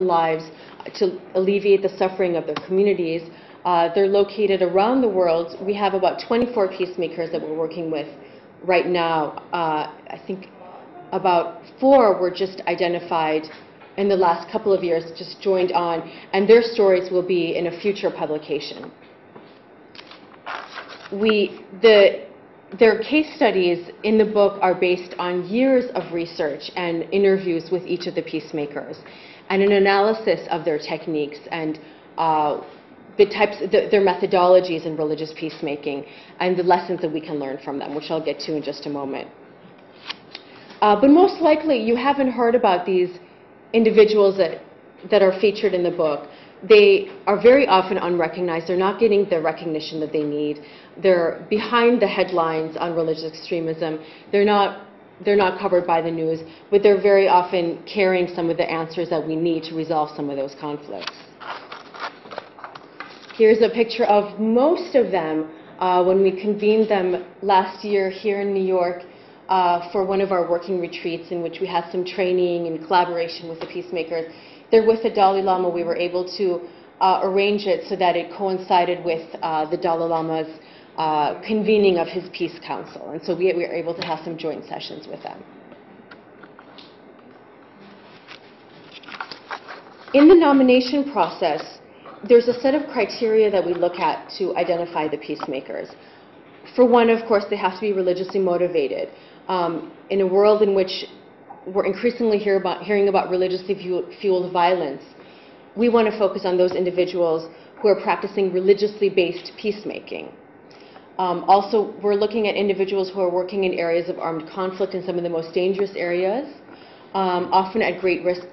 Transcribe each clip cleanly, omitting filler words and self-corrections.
lives to alleviate the suffering of their communities. They're located around the world. We have about 24 peacemakers that we're working with right now. I think about 4 were just identified in the last couple of years, just joined on, and their stories will be in a future publication. Their case studies in the book are based on years of research and interviews with each of the peacemakers, and an analysis of their techniques and their methodologies in religious peacemaking, and the lessons that we can learn from them, which I'll get to in just a moment. But most likely, you haven't heard about these individuals that are featured in the book. They are very often unrecognized. They're not getting the recognition that they need. They're behind the headlines on religious extremism. They're not covered by the news, but they're very often carrying some of the answers that we need to resolve some of those conflicts. Here's a picture of most of them when we convened them last year here in New York for one of our working retreats, in which we had some training and collaboration with the peacemakers. They're with the Dalai Lama. We were able to arrange it so that it coincided with the Dalai Lama's convening of his Peace Council. And so we were able to have some joint sessions with them. In the nomination process, there's a set of criteria that we look at to identify the peacemakers. For one, of course, they have to be religiously motivated. In a world in which we're increasingly hearing about religiously fueled violence, we want to focus on those individuals who are practicing religiously based peacemaking. Also, we're looking at individuals who are working in areas of armed conflict in some of the most dangerous areas, often at great risk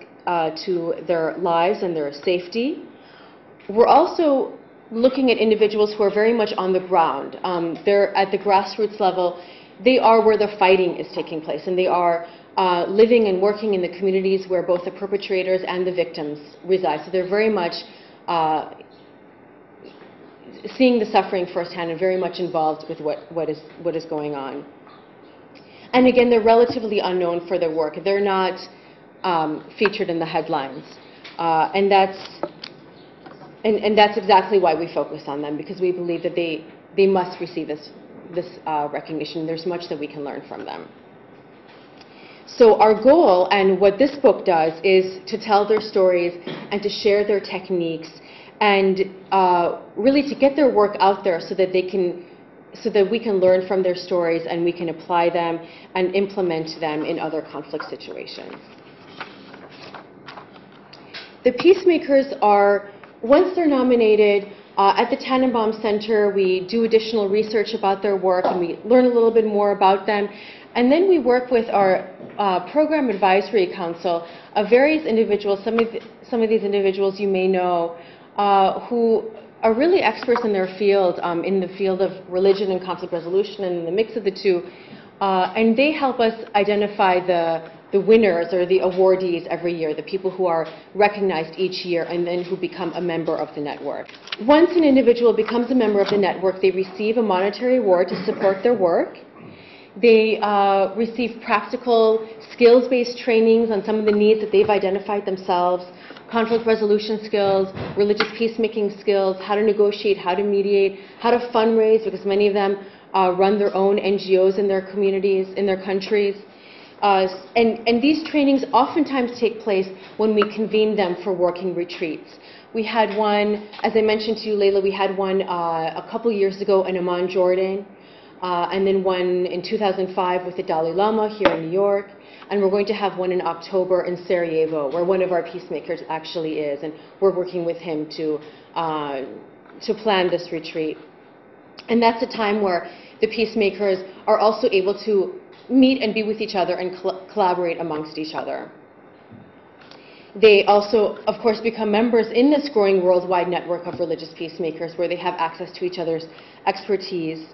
to their lives and their safety. We're also looking at individuals who are very much on the ground. They're at the grassroots level. They are where the fighting is taking place, and they are living and working in the communities where both the perpetrators and the victims reside. So they're very much seeing the suffering firsthand and very much involved with what is going on. And again, they're relatively unknown for their work. They're not featured in the headlines, and that's exactly why we focus on them, because we believe that they must receive this recognition. There's much that we can learn from them. So our goal, and what this book does, is to tell their stories and to share their techniques, and really to get their work out there so that we can learn from their stories and we can apply them and implement them in other conflict situations. The peacemakers are, once they're nominated, at the Tannenbaum Center, we do additional research about their work and we learn a little bit more about them. And then we work with our Program Advisory Council of various individuals. Some of these individuals you may know, who are really experts in their field, in the field of religion and conflict resolution and in the mix of the two. And they help us identify the winners or the awardees every year, the people who are recognized each year and then who become a member of the network. Once an individual becomes a member of the network, they receive a monetary award to support their work. They receive practical, skills-based trainings on some of the needs that they've identified themselves, conflict resolution skills, religious peacemaking skills, how to negotiate, how to mediate, how to fundraise, because many of them run their own NGOs in their communities, in their countries. And these trainings oftentimes take place when we convene them for working retreats. We had one, as I mentioned to you, Layla, we had one a couple years ago in Amman, Jordan, and then one in 2005 with the Dalai Lama here in New York, and we're going to have one in October in Sarajevo, where one of our peacemakers actually is, and we're working with him to plan this retreat. And that's a time where the peacemakers are also able to meet and be with each other and collaborate amongst each other. They also, of course, become members in this growing worldwide network of religious peacemakers where they have access to each other's expertise.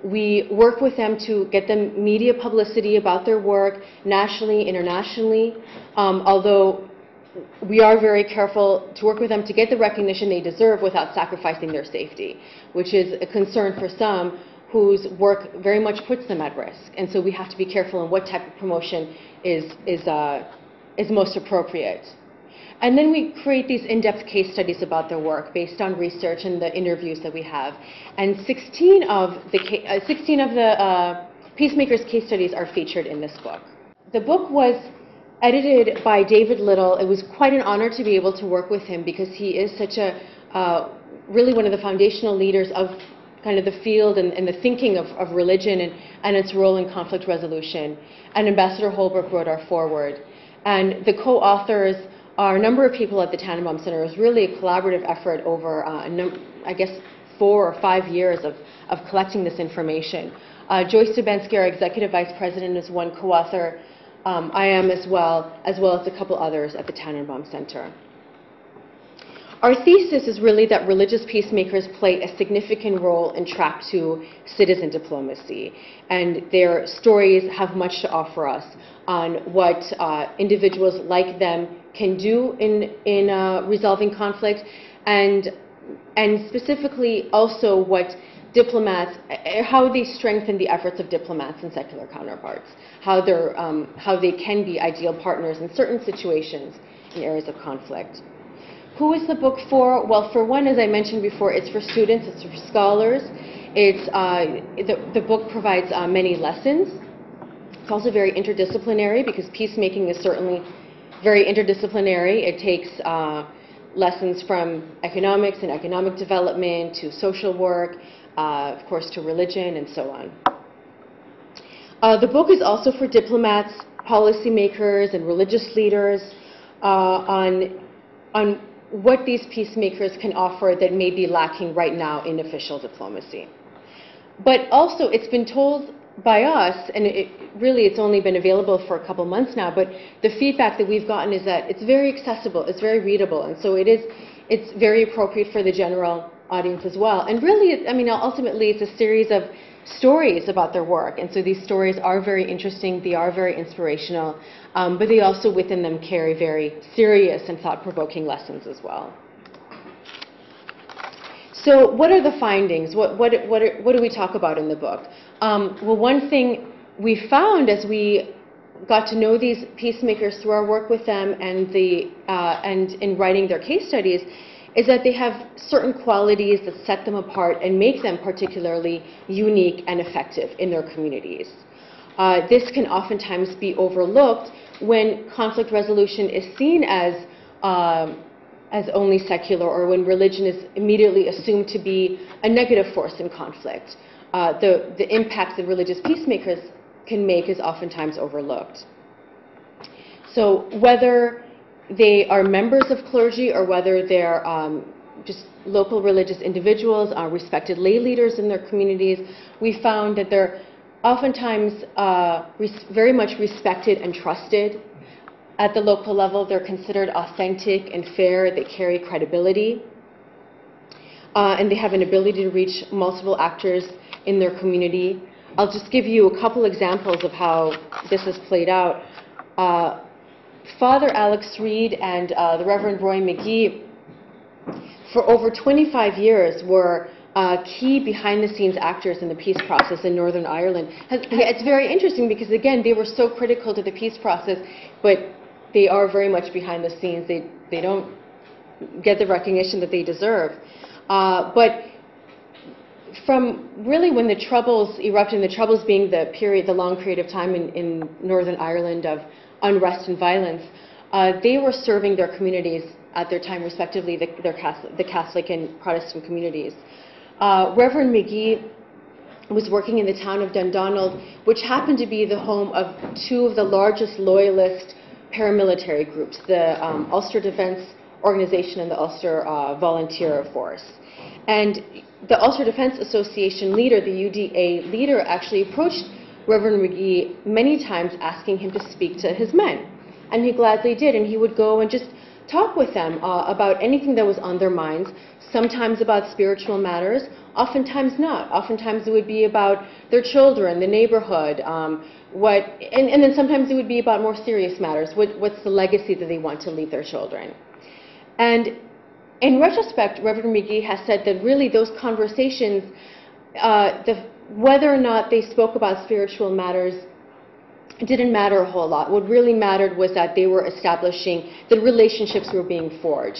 We work with them to get them media publicity about their work, nationally, internationally, although we are very careful to work with them to get the recognition they deserve without sacrificing their safety, which is a concern for some whose work very much puts them at risk. And so we have to be careful in what type of promotion is most appropriate. And then we create these in-depth case studies about their work based on research and the interviews that we have. And 16 of the Peacemakers case studies are featured in this book. The book was edited by David Little. It was quite an honor to be able to work with him because he is such a really one of the foundational leaders of kind of the field and the thinking of religion and its role in conflict resolution. And Ambassador Holbrook wrote our foreword. And the co-authors are a number of people at the Tannenbaum Center. It was really a collaborative effort over, I guess, 4 or 5 years of collecting this information. Joyce Dubenski, our Executive Vice President, is one co-author. I am as well as a couple others at the Tannenbaum Center. Our thesis is really that religious peacemakers play a significant role in Track 2 citizen diplomacy, and their stories have much to offer us on what individuals like them can do in resolving conflict, and specifically also what diplomats, how they strengthen the efforts of diplomats and secular counterparts, how they can be ideal partners in certain situations in areas of conflict. Who is the book for? Well, for one, as I mentioned before, it's for students, it's for scholars. It's, the book provides many lessons. It's also very interdisciplinary because peacemaking is certainly very interdisciplinary. It takes lessons from economics and economic development to social work, of course to religion and so on. The book is also for diplomats, policymakers, and religious leaders on what these peacemakers can offer that may be lacking right now in official diplomacy. But also, it's been told by us, and it's only been available for a couple months now, but the feedback that we've gotten is that it's very accessible, it's very readable, and so it's very appropriate for the general audience as well. And really, I mean, ultimately, it's a series of stories about their work, and so these stories are very interesting, they are very inspirational, but they also within them carry very serious and thought-provoking lessons as well. So what are the findings? What do we talk about in the book? Well, one thing we found as we got to know these peacemakers through our work with them and in writing their case studies is that they have certain qualities that set them apart and make them particularly unique and effective in their communities. This can oftentimes be overlooked when conflict resolution is seen as only secular, or when religion is immediately assumed to be a negative force in conflict. The impact that religious peacemakers can make is oftentimes overlooked. So whether they are members of clergy or whether they're just local religious individuals, respected lay leaders in their communities, we found that they're oftentimes very much respected and trusted. At the local level, they're considered authentic and fair. They carry credibility. And they have an ability to reach multiple actors in their community. I'll just give you a couple examples of how this has played out. Father Alex Reed and the Reverend Roy McGee, for over 25 years, were key behind-the-scenes actors in the peace process in Northern Ireland. It's very interesting because, again, they were so critical to the peace process, but they are very much behind the scenes. They don't get the recognition that they deserve. But from really when the Troubles erupted, and the Troubles being the long period of time in Northern Ireland of unrest and violence, they were serving their communities at their time, respectively, the Catholic and Protestant communities. Reverend McGee was working in the town of Dundonald, which happened to be the home of two of the largest loyalist paramilitary groups, the Ulster Defence Organization and the Ulster Volunteer Force. And the Ulster Defence Association leader, the UDA leader, actually approached Reverend McGee many times asking him to speak to his men. And he gladly did, and he would go and just talk with them about anything that was on their minds, sometimes about spiritual matters, oftentimes not. Oftentimes it would be about their children, the neighborhood, and then sometimes it would be about more serious matters. What's the legacy that they want to leave their children? And in retrospect, Reverend McGee has said that really those conversations, whether or not they spoke about spiritual matters, it didn't matter a whole lot. What really mattered was that they were establishing, that relationships were being forged.